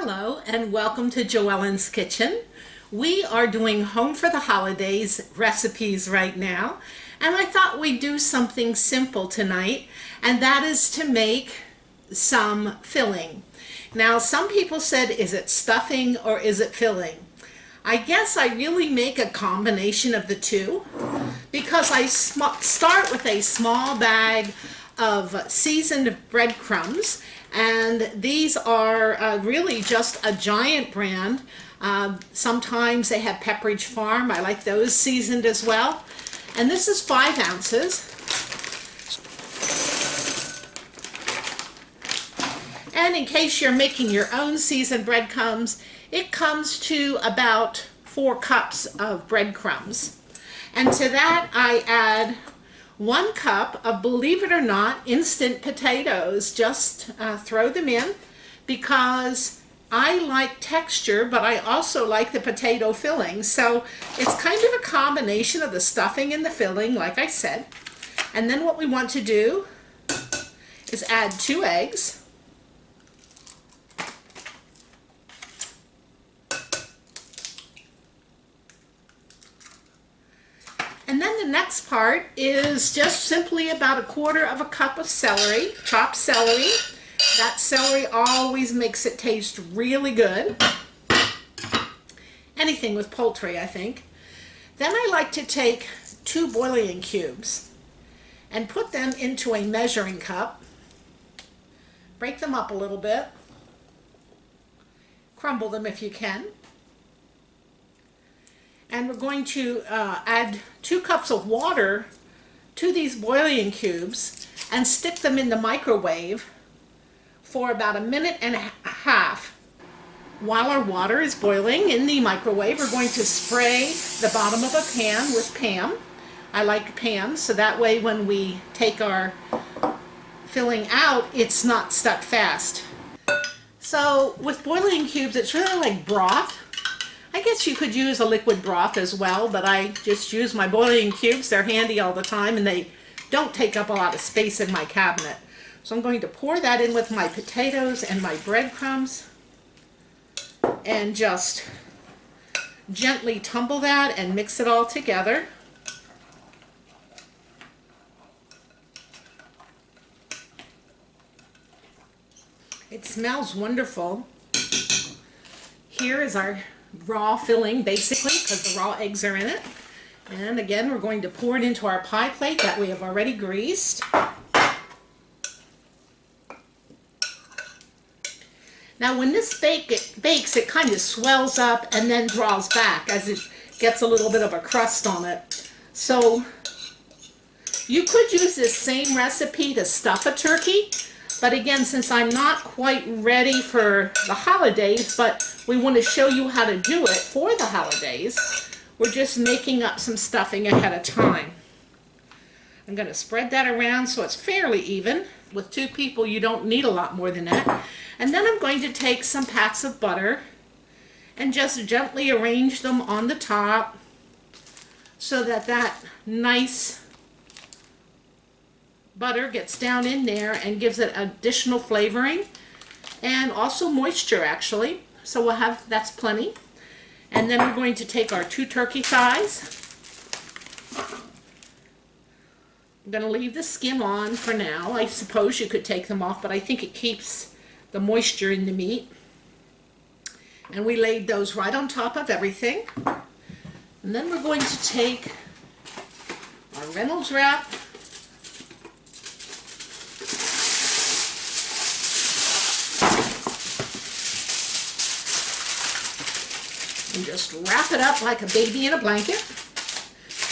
Hello and welcome to Joellen's Kitchen. We are doing home for the holidays recipes right now, and I thought we'd do something simple tonight, and that is to make some filling. Now some people said, is it stuffing or is it filling? I guess I really make a combination of the two because I start with a small bag of seasoned breadcrumbs, and these are really just a Giant brand. Sometimes they have Pepperidge Farm. I like those seasoned as well. And this is 5 ounces. And in case you're making your own seasoned breadcrumbs, it comes to about 4 cups of breadcrumbs. And to that I add 1 cup of, believe it or not, instant potatoes. Just throw them in because I like texture, but I also like the potato filling. So it's kind of a combination of the stuffing and the filling, like I said. And then what we want to do is add 2 eggs. And then the next part is just simply about 1/4 cup of celery, chopped celery. That celery always makes it taste really good. Anything with poultry, I think. Then I like to take 2 bouillon cubes and put them into a measuring cup. Break them up a little bit. Crumble them if you can. And we're going to add 2 cups of water to these bouillon cubes and stick them in the microwave for about 1.5 minutes. While our water is boiling in the microwave, we're going to spray the bottom of a pan with Pam. I like Pam, so that way when we take our filling out, it's not stuck fast. So with bouillon cubes, it's really like broth. I guess you could use a liquid broth as well, but I just use my bouillon cubes. They're handy all the time and they don't take up a lot of space in my cabinet. So I'm going to pour that in with my potatoes and my breadcrumbs and just gently tumble that and mix it all together. It smells wonderful. Here is our raw filling, basically, because the raw eggs are in it. And again, we're going to pour it into our pie plate that we have already greased. Now when this bakes, it kind of swells up and then draws back as it gets a little bit of a crust on it. So you could use this same recipe to stuff a turkey, but again, since I'm not quite ready for the holidays, but we want to show you how to do it for the holidays, we're just making up some stuffing ahead of time. I'm going to spread that around so it's fairly even. With 2 people, you don't need a lot more than that. And then I'm going to take some pats of butter and just gently arrange them on the top so that that nice butter gets down in there and gives it additional flavoring and also moisture, actually. So we'll have, that's plenty. And then we're going to take our 2 turkey thighs. I'm going to leave the skin on for now. I suppose you could take them off, but I think it keeps the moisture in the meat. And we laid those right on top of everything. And then we're going to take our Reynolds wrap and just wrap it up like a baby in a blanket.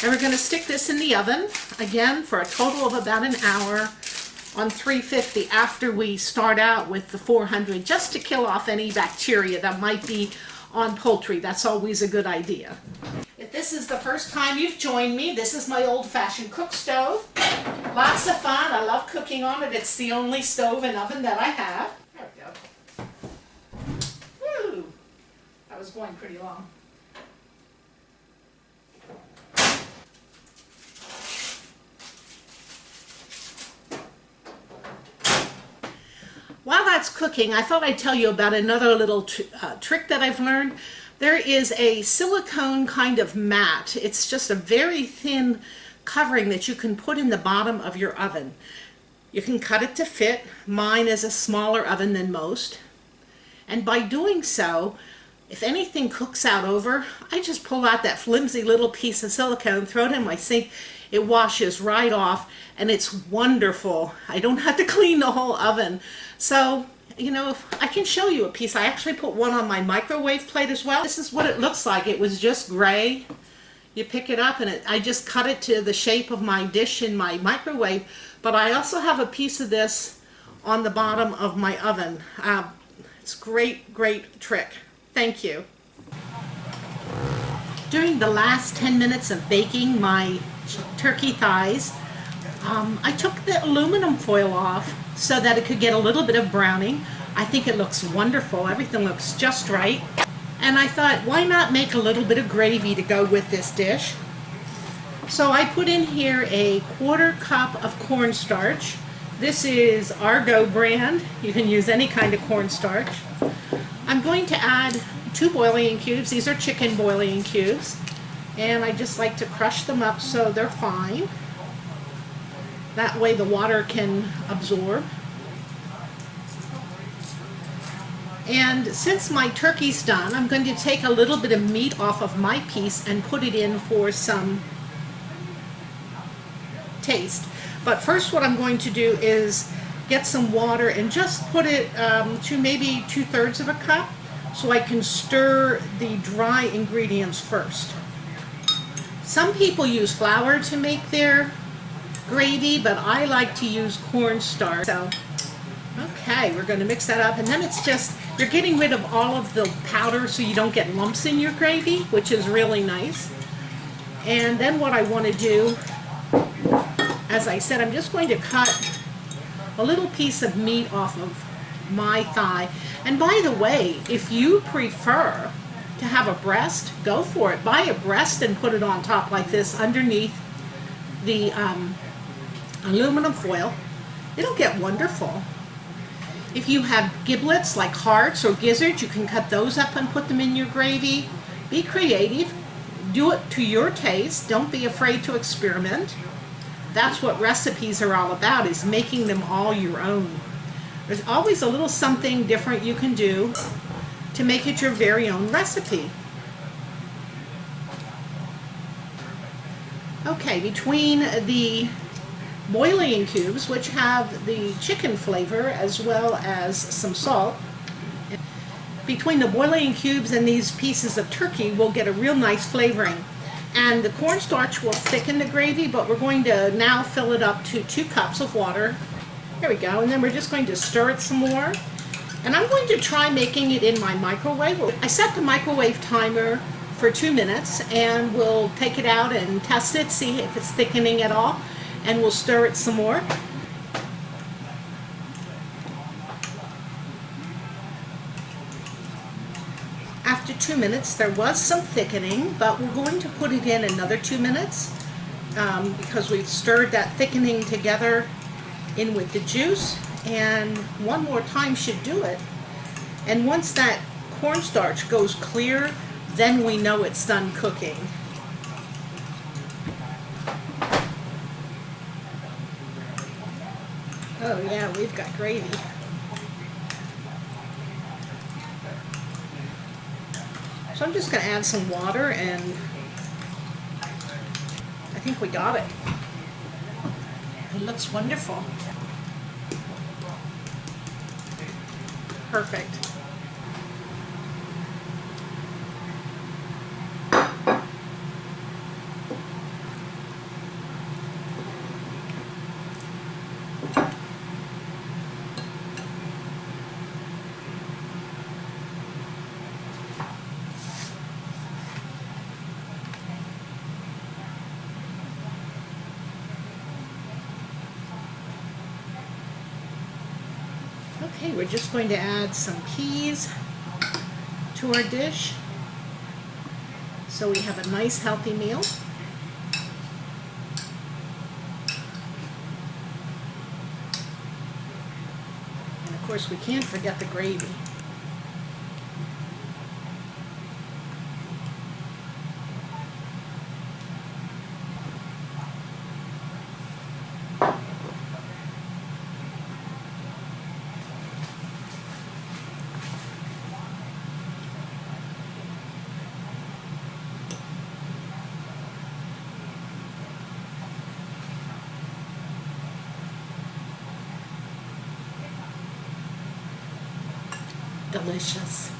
And we're going to stick this in the oven, again, for a total of about an hour on 350 after we start out with the 400, just to kill off any bacteria that might be on poultry. That's always a good idea. If this is the first time you've joined me, this is my old-fashioned cook stove. Lots of fun. I love cooking on it. It's the only stove and oven that I have. There we go. Woo! That was going pretty long. While that's cooking, I thought I'd tell you about another little trick that I've learned. There is a silicone kind of mat. It's just a very thin covering that you can put in the bottom of your oven. You can cut it to fit. Mine is a smaller oven than most. And by doing so, if anything cooks out over, I just pull out that flimsy little piece of silicone, throw it in my sink. It washes right off, and it's wonderful. I don't have to clean the whole oven. So, you know, I can show you a piece. I actually put one on my microwave plate as well. This is what it looks like. It was just gray. You pick it up, and I just cut it to the shape of my dish in my microwave. But I also have a piece of this on the bottom of my oven. It's a great, great trick. Thank you. During the last 10 minutes of baking my turkey thighs, I took the aluminum foil off so that it could get a little bit of browning. I think it looks wonderful. Everything looks just right. And I thought, why not make a little bit of gravy to go with this dish? So I put in here a 1/4 cup of cornstarch. This is Argo brand. You can use any kind of cornstarch. I'm going to add 2 bouillon cubes. These are chicken bouillon cubes. And I just like to crush them up so they're fine. That way the water can absorb. And since my turkey's done, I'm going to take a little bit of meat off of my piece and put it in for some taste. But first what I'm going to do is get some water and just put it to maybe 2/3 of a cup so I can stir the dry ingredients first. Some people use flour to make their gravy, but I like to use cornstarch. So, okay, we're going to mix that up, and then it's just, you're getting rid of all of the powder so you don't get lumps in your gravy, which is really nice. And then what I want to do, as I said, I'm just going to cut a little piece of meat off of my thigh. And by the way, if you prefer to have a breast, go for it. Buy a breast and put it on top like this underneath the aluminum foil. It'll get wonderful. If you have giblets like hearts or gizzards, you can cut those up and put them in your gravy. Be creative. Do it to your taste. Don't be afraid to experiment. That's what recipes are all about, is making them all your own. There's always a little something different you can do to make it your very own recipe. Okay, between the bouillon cubes, which have the chicken flavor as well as some salt, between the bouillon cubes and these pieces of turkey, we'll get a real nice flavoring. And the cornstarch will thicken the gravy, but we're going to now fill it up to 2 cups of water. There we go, and then we're just going to stir it some more. And I'm going to try making it in my microwave. I set the microwave timer for 2 minutes, and we'll take it out and test it, see if it's thickening at all, and we'll stir it some more. After 2 minutes, there was some thickening, but we're going to put it in another 2 minutes because we've stirred that thickening together in with the juice, and one more time should do it. And once that cornstarch goes clear, then we know it's done cooking. Oh yeah, we've got gravy. So I'm just going to add some water, and I think we got it. It looks wonderful. Perfect. Okay, we're just going to add some peas to our dish so we have a nice healthy meal. And of course, we can't forget the gravy. Delicious.